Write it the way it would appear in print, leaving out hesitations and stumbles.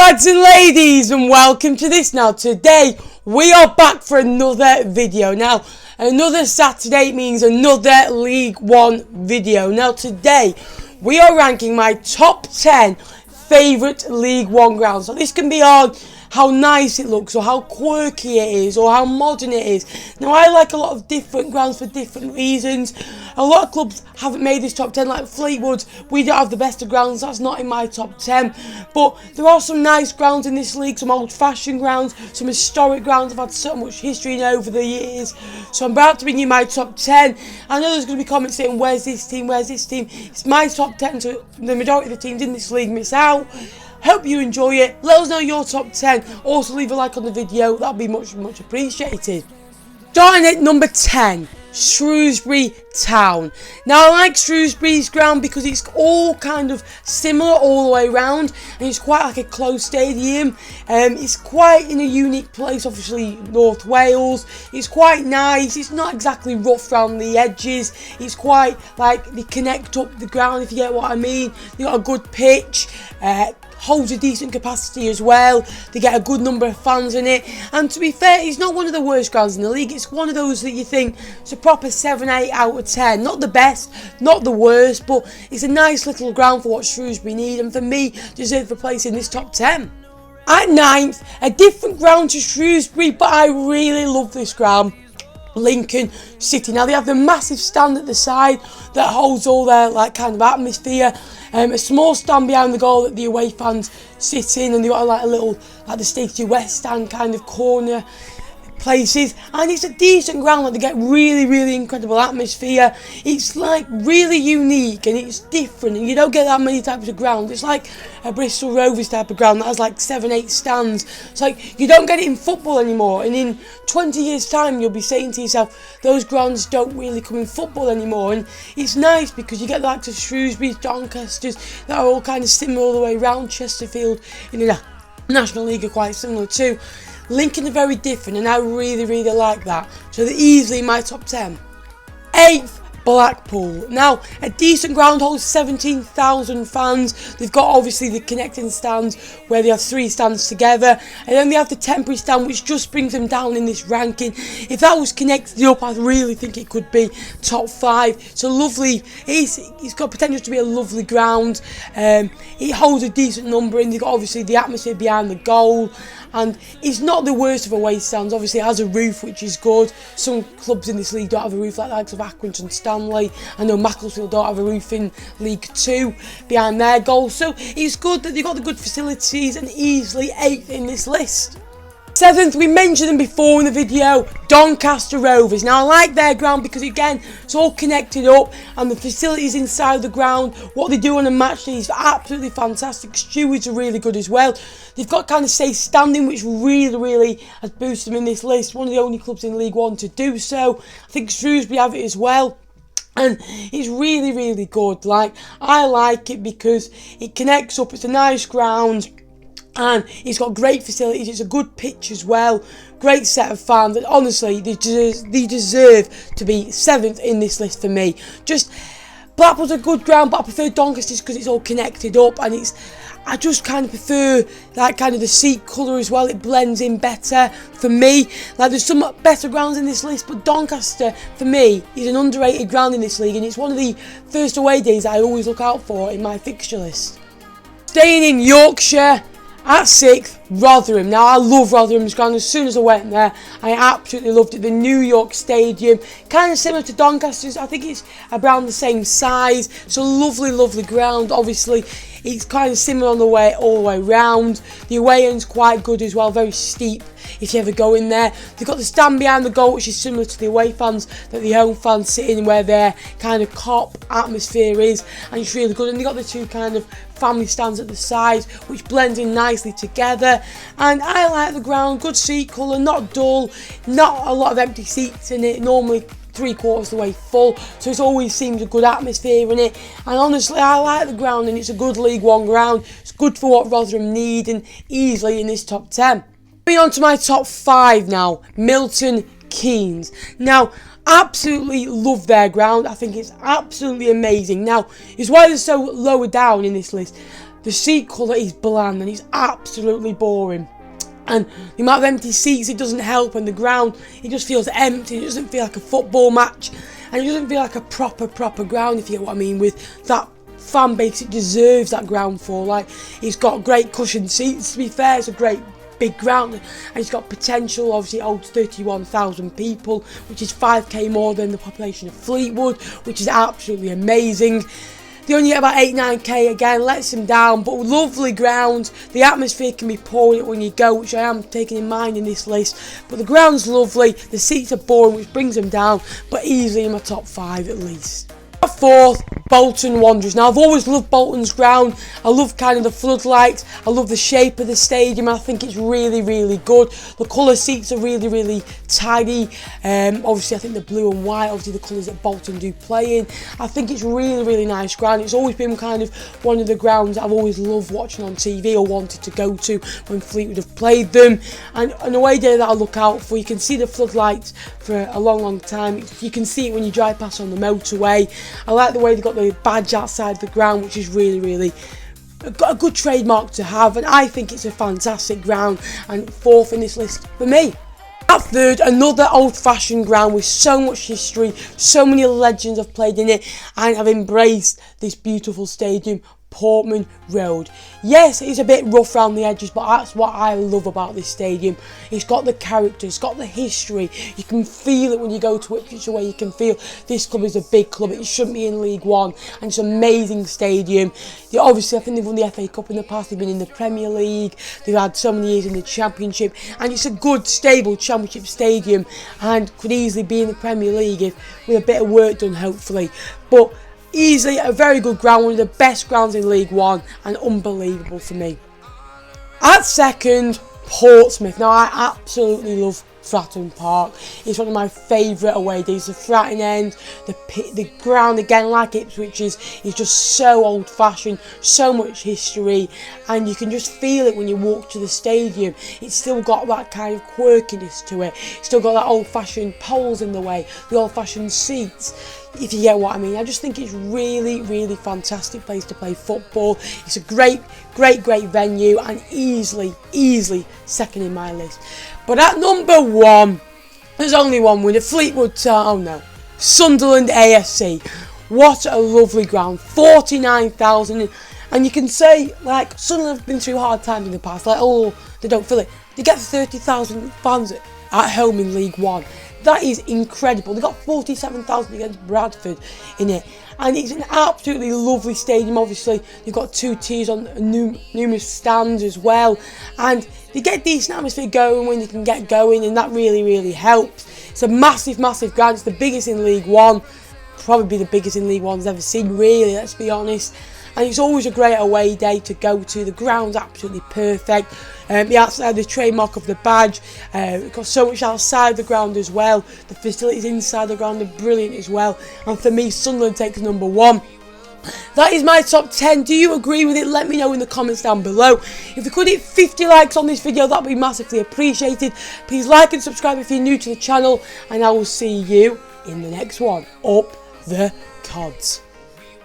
Lads and ladies, and welcome to this. Now today we are back for another video. Now another Saturday means another League One video. Now today we are ranking my top 10 favourite League One grounds. So this can be on how nice it looks, or how quirky it is, or how modern it is. Now I like a lot of different grounds for different reasons. A lot of clubs haven't made this top 10, like Fleetwood. We don't have the best of grounds, that's not in my top 10. But there are some nice grounds in this league, some old-fashioned grounds, some historic grounds. I've had so much history in over the years. So I'm about to bring you my top 10. I know there's going to be comments saying, where's this team, where's this team? It's my top 10, so the majority of the teams in this league miss out. Hope you enjoy it. Let us know your top 10. Also leave a like on the video, that'd be much appreciated. Starting at number 10, Shrewsbury Town. Now I like Shrewsbury's ground because it's all kind of similar all the way around, and it's quite like a closed stadium. It's quite in a unique place, obviously North Wales. It's quite nice, it's not exactly rough around the edges. It's quite like they connect up the ground, if you get what I mean. They got a good pitch, holds a decent capacity as well. They get a good number of fans in it, and to be fair, it's not one of the worst grounds in the league. It's one of those that you think it's a proper 7, 8 out of 10. Not the best, not the worst, but it's a nice little ground for what Shrewsbury need, and for me, deserves a place in this top 10. At 9th, a different ground to Shrewsbury, but I really love this ground. Lincoln City. Now they have the massive stand at the side that holds all their kind of atmosphere. A small stand behind the goal that the away fans sit in, and they got a little the Stacey West stand kind of corner places, and it's a decent ground. Like, they get really incredible atmosphere. It's really unique and it's different, and you don't get that many types of ground. It's like a Bristol Rovers type of ground that has 7, 8 stands. It's like you don't get it in football anymore, and in 20 years time you'll be saying to yourself, those grounds don't really come in football anymore. And it's nice because you get the likes of Shrewsbury, Doncasters that are all kind of similar all the way around. Chesterfield in the National League are quite similar too. Lincoln are very different, and I really like that. So they're easily in my top 10. 8th, Blackpool. Now, a decent ground holds 17,000 fans. They've got obviously the connecting stands where they have 3 stands together, and then they have the temporary stand, which just brings them down in this ranking. If that was connected up, I really think it could be top 5. It's a lovely, it's got potential to be a lovely ground. It holds a decent number, and they've got obviously the atmosphere behind the goal. And it's not the worst of away stands. Obviously it has a roof, which is good. Some clubs in this league don't have a roof, like the likes of Accrington, Stanley. I know Macclesfield don't have a roof in League 2 behind their goal. So it's good that they've got the good facilities, and easily 8th in this list. 7th, we mentioned them before in the video, Doncaster Rovers. Now I like their ground because again, it's all connected up, and the facilities inside the ground, what they do on a match day is absolutely fantastic. Stewards are really good as well. They've got kind of safe standing, which really has boosted them in this list. One of the only clubs in League One to do so. I think Shrewsbury have it as well. And it's really good. I like it because it connects up, it's a nice ground, and it's got great facilities. It's a good pitch as well. Great set of fans. And honestly, they deserve to be 7th in this list for me. Just Blackpool's a good ground, but I prefer Doncaster's because it's all connected up, and I just kind of prefer kind of the seat colour as well. It blends in better for me. There's some better grounds in this list, but Doncaster for me is an underrated ground in this league, and it's one of the first away days I always look out for in my fixture list. Staying in Yorkshire. At 6th, Rotherham. Now I love Rotherham's ground. As soon as I went there, I absolutely loved it. The New York Stadium, kind of similar to Doncaster's. I think it's around the same size. So lovely ground. Obviously, it's kind of similar on the way all the way round. The away end's quite good as well, very steep if you ever go in there. They've got the stand behind the goal, which is similar to the away fans that the home fans sit in, where their kind of cop atmosphere is, and it's really good. And they've got the 2 kind of family stands at the side, which blends in nicely together. And I like the ground, good seat colour, not dull, not a lot of empty seats in it, normally 3/4 of the way full, so it always seems a good atmosphere in it. And honestly, I like the ground, and it's a good League One ground. It's good for what Rotherham need, and easily in this top 10. Moving on to my top 5 now, Milton Keynes. Now absolutely love their ground. I think it's absolutely amazing. Now, it's why they're so lower down in this list. The seat colour is bland and it's absolutely boring. And the amount of empty seats, it doesn't help, and the ground, it just feels empty. It doesn't feel like a football match, and it doesn't feel like a proper ground, if you get what I mean, with that fan base it deserves that ground for. Like, it's got great cushioned seats, to be fair. It's a great big ground, and it's got potential. Obviously it holds 31,000 people, which is 5k more than the population of Fleetwood, which is absolutely amazing. They only get about 8-9k, again, lets them down, but lovely ground. The atmosphere can be pouring when you go, which I am taking in mind in this list. But the ground's lovely, the seats are boring, which brings them down, but easily in my top 5 at least. At 4th, Bolton Wanderers. Now, I've always loved Bolton's ground. I love kind of the floodlights. I love the shape of the stadium. I think it's really, really good. The colour seats are really, really tidy. Obviously, I think the blue and white, obviously the colours that Bolton do play in. I think it's really, really nice ground. It's always been kind of one of the grounds I've always loved watching on TV or wanted to go to when Fleetwood have played them. And an away day that I look out for, you can see the floodlights for a long, long time. You can see it when you drive past on the motorway. I like the way they got the badge outside the ground, which is really, really a good trademark to have, and I think it's a fantastic ground, and 4th in this list for me. At 3rd, another old-fashioned ground with so much history. So many legends have played in it and have embraced this beautiful stadium, Portsmouth Road. Yes, it's a bit rough around the edges, but that's what I love about this stadium. It's got the character, it's got the history. You can feel it when you go to Ipswich Away. You can feel this club is a big club. It shouldn't be in League One, and it's an amazing stadium. Obviously, I think they've won the FA Cup in the past. They've been in the Premier League. They've had so many years in the Championship, and it's a good, stable Championship stadium, and could easily be in the Premier League with a bit of work done, hopefully. But easily a very good ground, one of the best grounds in League One, and unbelievable for me. At 2nd, Portsmouth. Now, I absolutely love Fratton Park. It's one of my favourite away days. The Fratton end, the ground, again, like Ipswich, is just so old-fashioned, so much history, and you can just feel it when you walk to the stadium. It's still got that kind of quirkiness to it. It's still got that old-fashioned poles in the way, the old-fashioned seats, if you get what I mean. I just think it's really, really fantastic place to play football. It's a great venue, and easily 2nd in my list. But at number 1, there's only one winner, Fleetwood Town. Oh no, Sunderland AFC. What a lovely ground, 49,000. And you can say, like, Sunderland have been through hard times in the past, like, oh, they don't fill it. They get 30,000 fans at home in League One. That is incredible. They got 47,000 against Bradford in it, and it's an absolutely lovely stadium. Obviously, you've got 2 tiers on numerous stands as well, and they get decent atmosphere going when you can get going, and that really, really helps. It's a massive ground. It's the biggest in League One, probably the biggest in League One's ever seen, really, let's be honest. And it's always a great away day to go to. The ground's absolutely perfect. The outside, the trademark of the badge. We've got so much outside the ground as well. The facilities inside the ground are brilliant as well. And for me, Sunderland takes number 1. That is my top 10. Do you agree with it? Let me know in the comments down below. If we could hit 50 likes on this video, that would be massively appreciated. Please like and subscribe if you're new to the channel, and I will see you in the next one. Up the Cods.